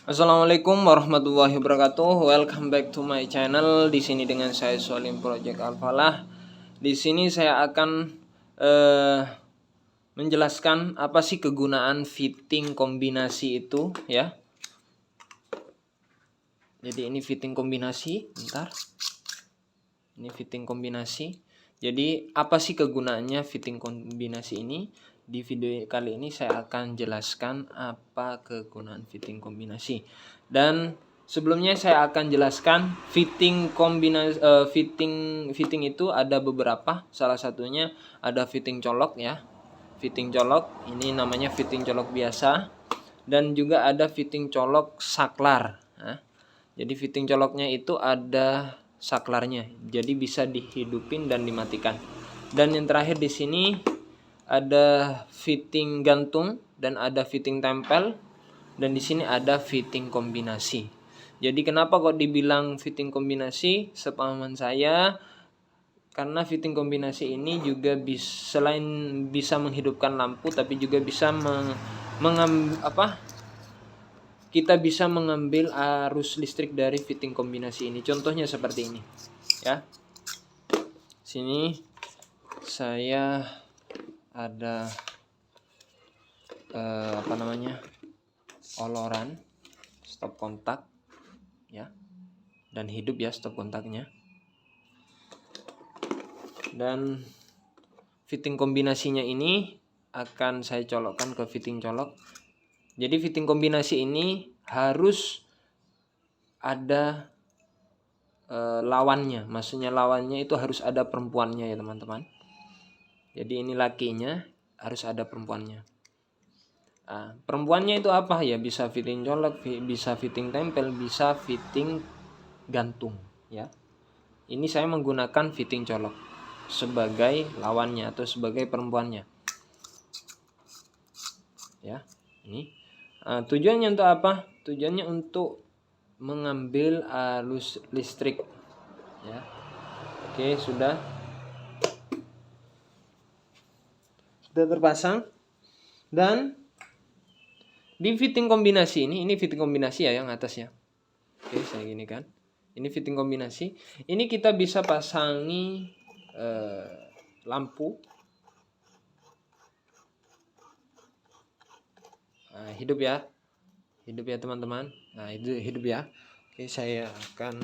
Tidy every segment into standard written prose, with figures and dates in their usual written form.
Assalamualaikum warahmatullahi wabarakatuh. Welcome back to my channel. Di sini dengan saya Solim Project Alfalah. Di sini saya akan menjelaskan apa sih kegunaan fitting kombinasi itu ya. Jadi ini fitting kombinasi, bentar. Ini fitting kombinasi. Jadi apa sih kegunaannya fitting kombinasi ini? Di video kali ini saya akan jelaskan apa kegunaan fitting kombinasi. Dan sebelumnya saya akan jelaskan fitting kombinasi fitting itu ada beberapa. Salah satunya ada fitting colok ya. Fitting colok ini namanya fitting colok biasa, dan juga ada fitting colok saklar. Nah, jadi fitting coloknya itu ada saklarnya, jadi bisa dihidupin dan dimatikan. Dan yang terakhir di sini ada fitting gantung dan ada fitting tempel, dan di sini ada fitting kombinasi. Jadi kenapa kok dibilang fitting kombinasi? Sepemahaman saya, karena fitting kombinasi ini juga selain bisa menghidupkan lampu, tapi juga bisa kita bisa mengambil arus listrik dari fitting kombinasi ini. Contohnya seperti ini ya. Sini saya ada oloran stop kontak ya, dan hidup ya stop kontaknya. Dan fitting kombinasinya ini akan saya colokkan ke fitting colok. Jadi fitting kombinasi ini harus ada lawannya, maksudnya lawannya itu harus ada perempuannya ya teman-teman. Jadi ini lakinya, harus ada perempuannya. Nah, perempuannya itu apa ya? Bisa fitting colok, bisa fitting tempel, bisa fitting gantung ya. Ini saya menggunakan fitting colok sebagai lawannya atau sebagai perempuannya ya. Ini tujuannya untuk apa? Tujuannya untuk mengambil arus listrik ya. Oke, sudah terpasang. Dan di fitting kombinasi ini fitting kombinasi ya yang atas ya. Oke, saya gini kan. Ini fitting kombinasi. Ini kita bisa pasangi lampu. Nah, hidup ya. Hidup ya teman-teman. Nah, itu hidup ya. Oke, saya akan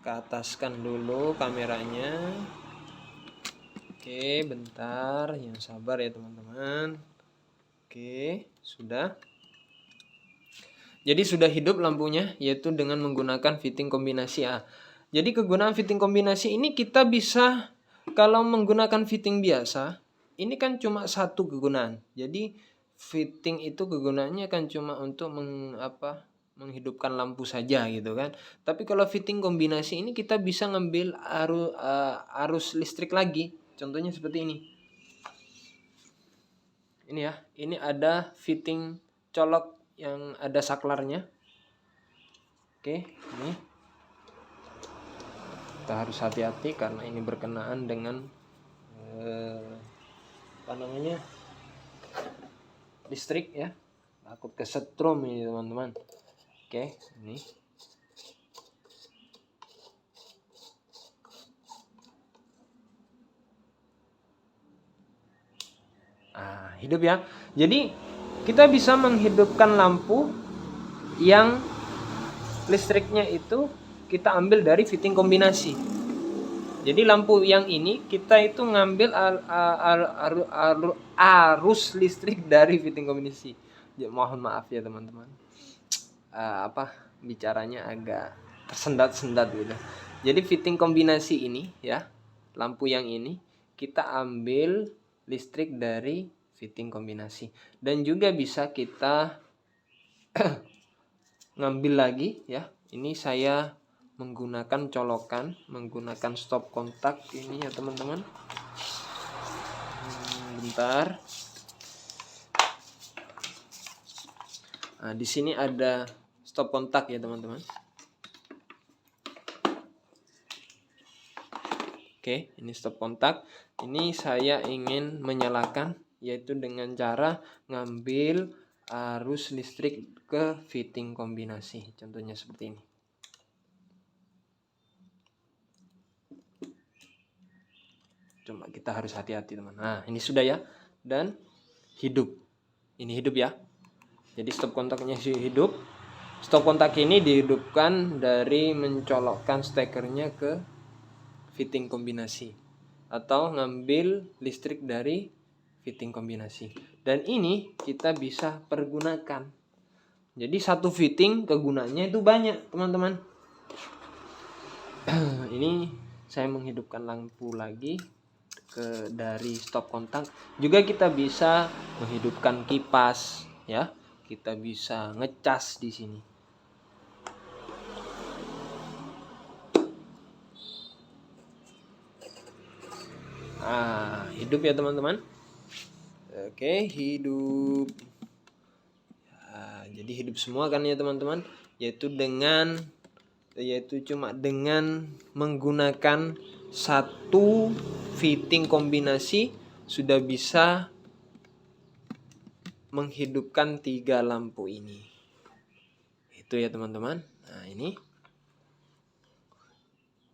ke ataskan dulu kameranya. Oke, bentar, yang sabar ya teman-teman. Oke, sudah. Jadi sudah hidup lampunya, yaitu dengan menggunakan fitting kombinasi A. Jadi kegunaan fitting kombinasi ini kita bisa, kalau menggunakan fitting biasa, ini kan cuma satu kegunaan. Jadi fitting itu kegunaannya kan cuma untuk menghidupkan lampu saja gitu kan. Tapi kalau fitting kombinasi ini kita bisa ngambil arus listrik lagi. Contohnya seperti ini. Ini ya, ini ada fitting colok yang ada saklarnya. Oke, ini kita harus hati-hati karena ini berkenaan dengan listrik ya. Takut kesetrum ini teman-teman. Oke, ini. Hidup ya. Jadi kita bisa menghidupkan lampu yang listriknya itu kita ambil dari fitting kombinasi. Jadi lampu yang ini kita itu ngambil arus listrik dari fitting kombinasi. Ya, mohon maaf ya teman-teman. Bicaranya agak tersendat-sendat gitu. Jadi fitting kombinasi ini ya, lampu yang ini kita ambil listrik dari fitting kombinasi, dan juga bisa kita ngambil lagi ya. Ini saya menggunakan colokan, menggunakan stop kontak ini ya teman-teman. Bentar. Nah, di sini ada stop kontak ya teman-teman. Oke, ini stop kontak. Ini saya ingin menyalakan, yaitu dengan cara ngambil arus listrik ke fitting kombinasi. Contohnya seperti ini. Cuma kita harus hati-hati teman. Nah ini sudah ya. Dan hidup. Ini hidup ya. Jadi stop kontaknya hidup. Stop kontak ini dihidupkan dari mencolokkan stekernya ke fitting kombinasi. Atau ngambil listrik dari fitting kombinasi. Dan ini kita bisa pergunakan. Jadi satu fitting kegunaannya itu banyak teman-teman. Ini saya menghidupkan lampu lagi dari stop kontak. Juga kita bisa menghidupkan kipas ya. Kita bisa ngecas di sini. Nah, hidup ya teman-teman. Oke, hidup. Nah, jadi hidup semua kan ya teman-teman, yaitu cuma dengan menggunakan satu fitting kombinasi sudah bisa menghidupkan 3 lampu ini. Itu ya teman-teman. Nah, ini.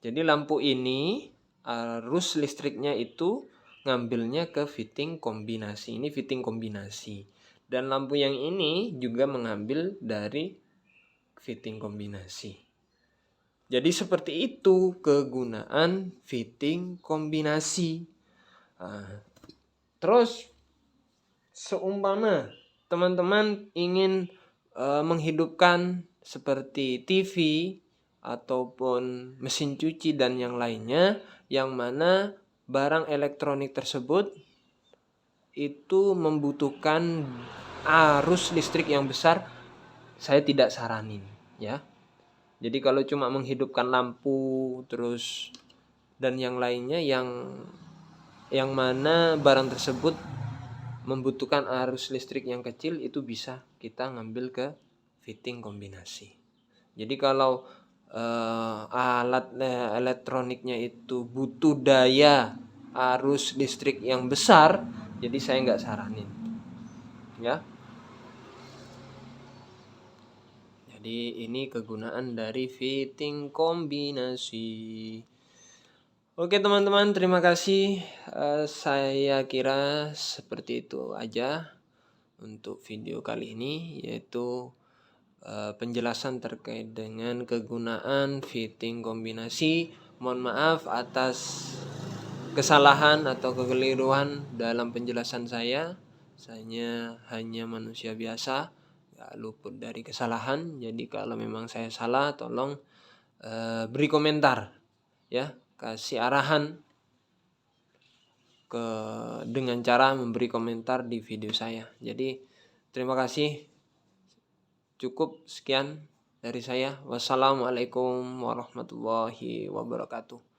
Jadi lampu ini arus listriknya itu ngambilnya ke fitting kombinasi. Ini fitting kombinasi. Dan lampu yang ini juga mengambil dari fitting kombinasi. Jadi seperti itu kegunaan fitting kombinasi. Nah, terus seumpama teman-teman ingin menghidupkan seperti TV ataupun mesin cuci dan yang lainnya, yang mana barang elektronik tersebut itu membutuhkan arus listrik yang besar, saya tidak saranin ya. Jadi kalau cuma menghidupkan lampu terus dan yang lainnya yang mana barang tersebut membutuhkan arus listrik yang kecil, itu bisa kita ngambil ke fitting kombinasi. Jadi kalau alat elektroniknya itu butuh daya arus listrik yang besar, jadi saya nggak saranin ya. Jadi ini kegunaan dari fitting kombinasi. Oke teman-teman, terima kasih. Saya kira seperti itu aja untuk video kali ini, yaitu penjelasan terkait dengan kegunaan fitting kombinasi. Mohon maaf atas kesalahan atau kekeliruan dalam penjelasan saya. Saya hanya manusia biasa, gak luput dari kesalahan. Jadi kalau memang saya salah, tolong beri komentar ya, kasih arahan dengan cara memberi komentar di video saya. Jadi terima kasih. Cukup sekian dari saya. Wassalamualaikum warahmatullahi wabarakatuh.